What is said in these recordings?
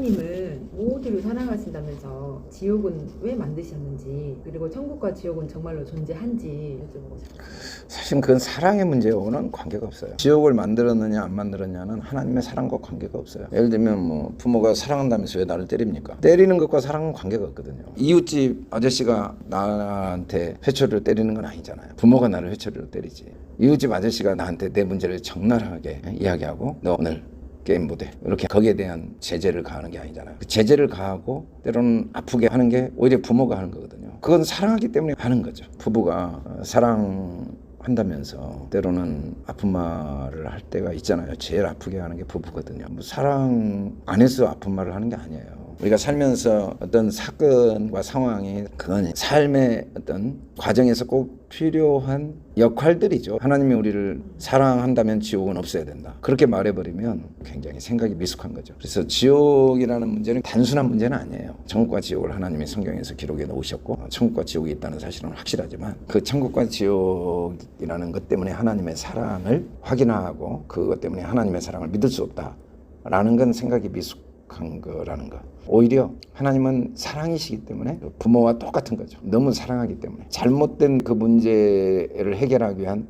하나님은 모두를 사랑하신다면서 지옥은 왜 만드셨는지, 그리고 천국과 지옥은 정말로 존재한지 여쭤보고 싶어요. 사실 그건 사랑의 문제와는 관계가 없어요. 지옥을 만들었느냐 안 만들었냐는 하나님의 사랑과 관계가 없어요. 예를 들면 뭐 부모가 사랑한다면서 왜 나를 때립니까? 때리는 것과 사랑은 관계가 없거든요. 이웃집 아저씨가 나한테 회초리로 때리는 건 아니잖아요. 부모가 나를 회초리로 때리지. 이웃집 아저씨가 나한테 내 문제를 적나라하게 이야기하고 너 오늘 게임 못해 이렇게 거기에 대한 제재를 가하는 게 아니잖아요. 그 제재를 가하고 때로는 아프게 하는 게 오히려 부모가 하는 거거든요. 그건 사랑하기 때문에 하는 거죠. 부부가 사랑한다면서 때로는 아픈 말을 할 때가 있잖아요. 제일 아프게 하는 게 부부거든요. 뭐 사랑 안 해서 아픈 말을 하는 게 아니에요. 우리가 살면서 어떤 사건과 상황이 그건 삶의 어떤 과정에서 꼭 필요한 역할들이죠. 하나님이 우리를 사랑한다면 지옥은 없어야 된다. 그렇게 말해버리면 굉장히 생각이 미숙한 거죠. 그래서 지옥이라는 문제는 단순한 문제는 아니에요. 천국과 지옥을 하나님이 성경에서 기록해 놓으셨고 천국과 지옥이 있다는 사실은 확실하지만 그 천국과 지옥이라는 것 때문에 하나님의 사랑을 확인하고 그것 때문에 하나님의 사랑을 믿을 수 없다라는 건 생각이 미숙한 거라는 거. 오히려 하나님은 사랑이시기 때문에 부모와 똑같은 거죠. 너무 사랑하기 때문에 잘못된 그 문제를 해결하기 위한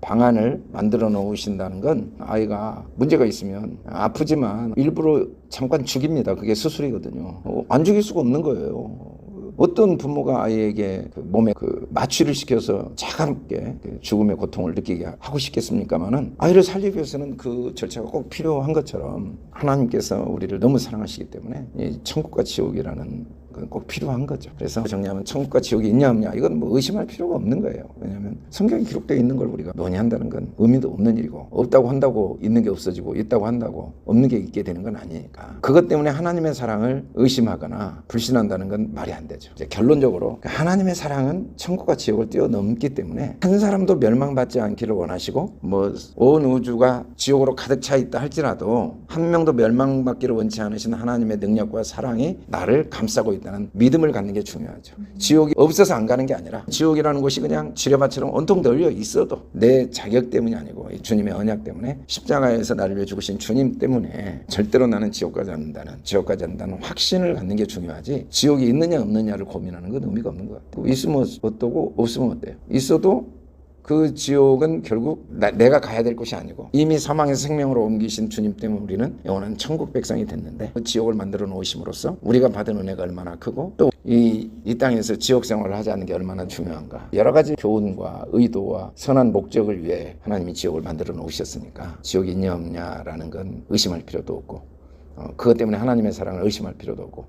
방안을 만들어 놓으신다는 건 아이가 문제가 있으면 아프지만 일부러 잠깐 죽입니다. 그게 수술이거든요. 안 죽일 수가 없는 거예요. 어떤 부모가 아이에게 몸에 마취를 시켜서 차갑게 죽음의 고통을 느끼게 하고 싶겠습니까마는 아이를 살리기 위해서는 그 절차가 꼭 필요한 것처럼 하나님께서 우리를 너무 사랑하시기 때문에 이 천국과 지옥이라는 건 꼭 필요한 거죠. 그래서 정리하면 천국과 지옥이 있냐 없냐 이건 뭐 의심할 필요가 없는 거예요. 왜냐하면 성경에 기록되어 있는 걸 우리가 논의한다는 건 의미도 없는 일이고 없다고 한다고 있는 게 없어지고 있다고 한다고 없는 게 있게 되는 건 아니니까 그것 때문에 하나님의 사랑을 의심하거나 불신한다는 건 말이 안 되죠. 이제 결론적으로 하나님의 사랑은 천국과 지옥을 뛰어넘기 때문에 한 사람도 멸망받지 않기를 원하시고 뭐 온 우주가 지옥으로 가득 차 있다 할지라도 한 명도 멸망받기를 원치 않으신 하나님의 능력과 사랑이 나를 감싸고 있다는 믿음을 갖는 게 중요하죠. 지옥이 없어서 안 가는 게 아니라 지옥이라는 곳이 그냥 지뢰밭처럼 온통 널려 있어도 내 자격 때문이 아니고 주님의 언약 때문에 십자가에서 나를 위해 죽으신 주님 때문에 절대로 나는 지옥까지 않는다는 확신을 갖는 게 중요하지 지옥이 있느냐 없느냐를 고민하는 건 의미가 없는 것 같아요. 있으면 어떠고 없으면 어때요? 있어도 그 지옥은 결국 내가 가야 될 곳이 아니고 이미 사망에서 생명으로 옮기신 주님 때문에 우리는 영원한 천국 백성이 됐는데 그 지옥을 만들어 놓으심으로써 우리가 받은 은혜가 얼마나 크고 또 이 땅에서 지옥 생활을 하지 않는 게 얼마나 중요한가. 여러 가지 교훈과 의도와 선한 목적을 위해 하나님이 지옥을 만들어 놓으셨으니까 지옥이 있냐 없냐라는 건 의심할 필요도 없고 그것 때문에 하나님의 사랑을 의심할 필요도 없고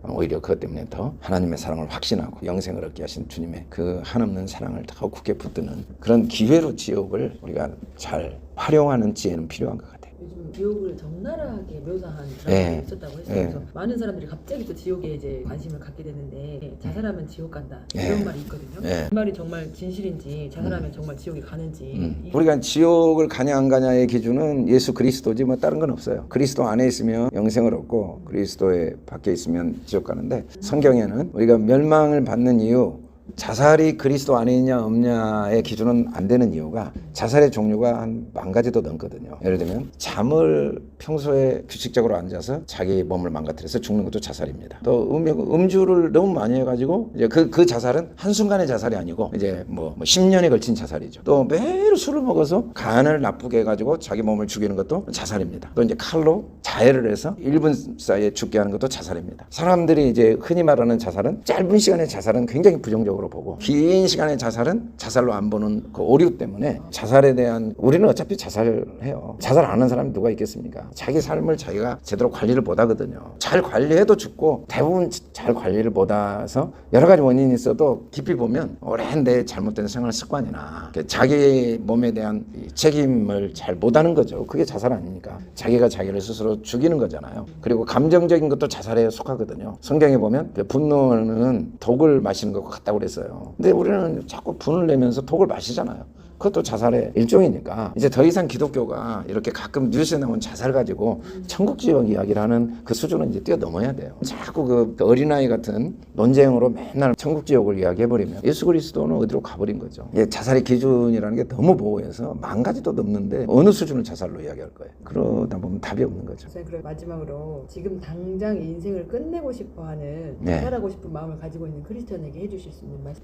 오히려 그것 때문에 더 하나님의 사랑을 확신하고 영생을 얻게 하신 주님의 그 한없는 사랑을 더 굳게 붙드는 그런 기회로 지옥을 우리가 잘 활용하는 지혜는 필요한 것 같아요. 요즘 지옥을 적나라하게 묘사한 드라마가 있었다고 했어요. 그래서 많은 사람들이 갑자기 또 지옥에 이제 관심을 갖게 되는데 자살하면 지옥 간다 이런 말이 있거든요. 그 말이 정말 진실인지 자살하면 정말 지옥에 가는지 우리가 지옥을 가냐 안 가냐의 기준은 예수 그리스도지 뭐 다른 건 없어요. 그리스도 안에 있으면 영생을 얻고 그리스도에 밖에 있으면 지옥 가는데 성경에는 우리가 멸망을 받는 이유 자살이 그리스도 안에 있냐 없냐의 기준은 안 되는 이유가 자살의 종류가 한 10,000가지도 넘거든요. 예를 들면 잠을 평소에 규칙적으로 앉아서 자기 몸을 망가뜨려서 죽는 것도 자살입니다. 또 음주를 너무 많이 해가지고 이제 그 자살은 한순간의 자살이 아니고 이제 뭐 10년에 걸친 자살이죠. 또 매일 술을 먹어서 간을 나쁘게 해가지고 자기 몸을 죽이는 것도 자살입니다. 또 이제 칼로 자해를 해서 1분 사이에 죽게 하는 것도 자살입니다. 사람들이 이제 흔히 말하는 자살은 짧은 시간의 자살은 굉장히 부정적으로 보고 긴 시간의 자살은 자살로 안 보는 그 오류 때문에 자살에 대한 우리는 어차피 자살해요. 자살 안 하는 사람이 누가 있겠습니까? 자기 삶을 자기가 제대로 관리를 못 하거든요. 잘 관리해도 죽고 대부분 잘 관리를 못 해서 여러 가지 원인이 있어도 깊이 보면 오랜 내 잘못된 생활 습관이나 자기 몸에 대한 책임을 잘 못하는 거죠. 그게 자살 아닙니까? 자기가 자기를 스스로 죽이는 거잖아요. 그리고 감정적인 것도 자살에 속하거든요. 성경에 보면 분노는 독을 마시는 것과 같다고 그랬어요. 근데 우리는 자꾸 분을 내면서 독을 마시잖아요. 그것도 자살의 일종이니까 이제 더 이상 기독교가 이렇게 가끔 뉴스에 나온 자살 가지고 천국 지옥 이야기를 하는 그 수준은 이제 뛰어넘어야 돼요. 자꾸 그 어린아이 같은 논쟁으로 맨날 천국 지옥을 이야기해버리면 예수 그리스도는 어디로 가버린 거죠. 예, 자살의 기준이라는 게 너무 모호해서 10,000가지도 넘는데 어느 수준을 자살로 이야기할 거예요. 그러다 보면 답이 없는 거죠. 선생님, 그럼 마지막으로 지금 당장 인생을 끝내고 싶어하는 네. 자살하고 싶은 마음을 가지고 있는 크리스천에게 해주실 수 있는 말씀.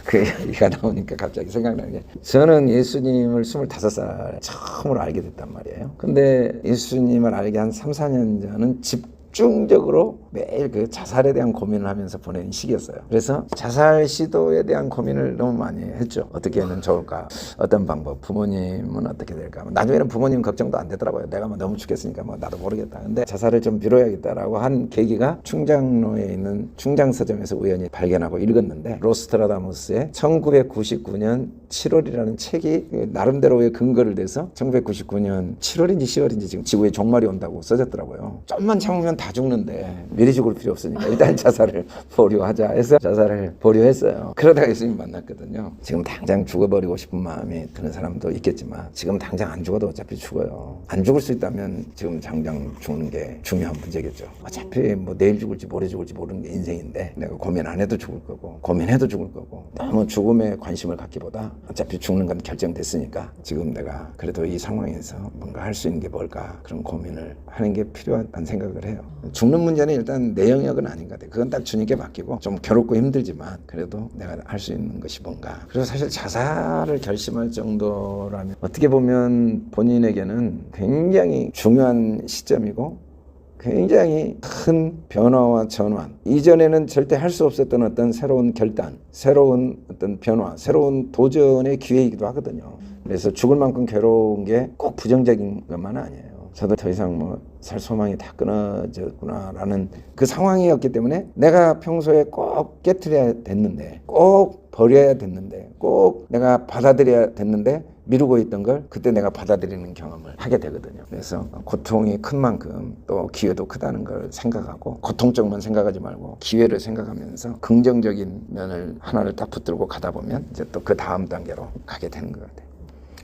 그 얘기가 나오니까 갑자기 생각나는 게 저는 예수님을 25살 처음으로 알게 됐단 말이에요. 근데 예수님을 알게 한 3, 4년 전은 집중적으로 매일 그 자살에 대한 고민을 하면서 보낸 시기였어요. 그래서 자살 시도에 대한 고민을 너무 많이 했죠. 어떻게 하면 좋을까? 어떤 방법? 부모님은 어떻게 될까? 나중에는 부모님 걱정도 안 되더라고요. 내가 뭐 너무 죽겠으니까 뭐 나도 모르겠다. 근데 자살을 좀 미뤄야겠다라고 한 계기가 충장로에 있는 충장서점에서 우연히 발견하고 읽었는데 로스트라다무스의 1999년 7월이라는 책이 나름대로의 근거를 대서 1999년 7월인지 10월인지 지금 지구에 종말이 온다고 써졌더라고요. 좀만 참으면 다 죽는데 미리 죽을 필요 없으니까 일단 자살을 보류하자 해서 자살을 보류했어요. 그러다가 예수님 만났거든요. 지금 당장 죽어버리고 싶은 마음이 드는 사람도 있겠지만 지금 당장 안 죽어도 어차피 죽어요. 안 죽을 수 있다면 지금 당장 죽는 게 중요한 문제겠죠. 어차피 뭐 내일 죽을지 모레 죽을지 모르는 게 인생인데 내가 고민 안 해도 죽을 거고 고민해도 죽을 거고 너무 죽음에 관심을 갖기보다 어차피 죽는 건 결정됐으니까 지금 내가 그래도 이 상황에서 뭔가 할 수 있는 게 뭘까 그런 고민을 하는 게 필요하다는 생각을 해요. 죽는 문제는 일단 내 영역은 아닌 것 같아요. 그건 딱 주님께 맡기고 좀 괴롭고 힘들지만 그래도 내가 할 수 있는 것이 뭔가. 그래서 사실 자살을 결심할 정도라면 어떻게 보면 본인에게는 굉장히 중요한 시점이고 굉장히 큰 변화와 전환. 이전에는 절대 할 수 없었던 어떤 새로운 결단, 새로운 어떤 변화, 새로운 도전의 기회이기도 하거든요. 그래서 죽을 만큼 괴로운 게 꼭 부정적인 것만은 아니에요. 저도 더 이상 뭐 살 소망이 다 끊어졌구나라는 그 상황이었기 때문에 내가 평소에 꼭 깨트려야 됐는데 꼭 버려야 됐는데 꼭 내가 받아들여야 됐는데 미루고 있던 걸 그때 내가 받아들이는 경험을 하게 되거든요. 그래서 고통이 큰 만큼 또 기회도 크다는 걸 생각하고 고통 쪽만 생각하지 말고 기회를 생각하면서 긍정적인 면을 하나를 딱 붙들고 가다 보면 이제 또 그 다음 단계로 가게 되는 것 같아요.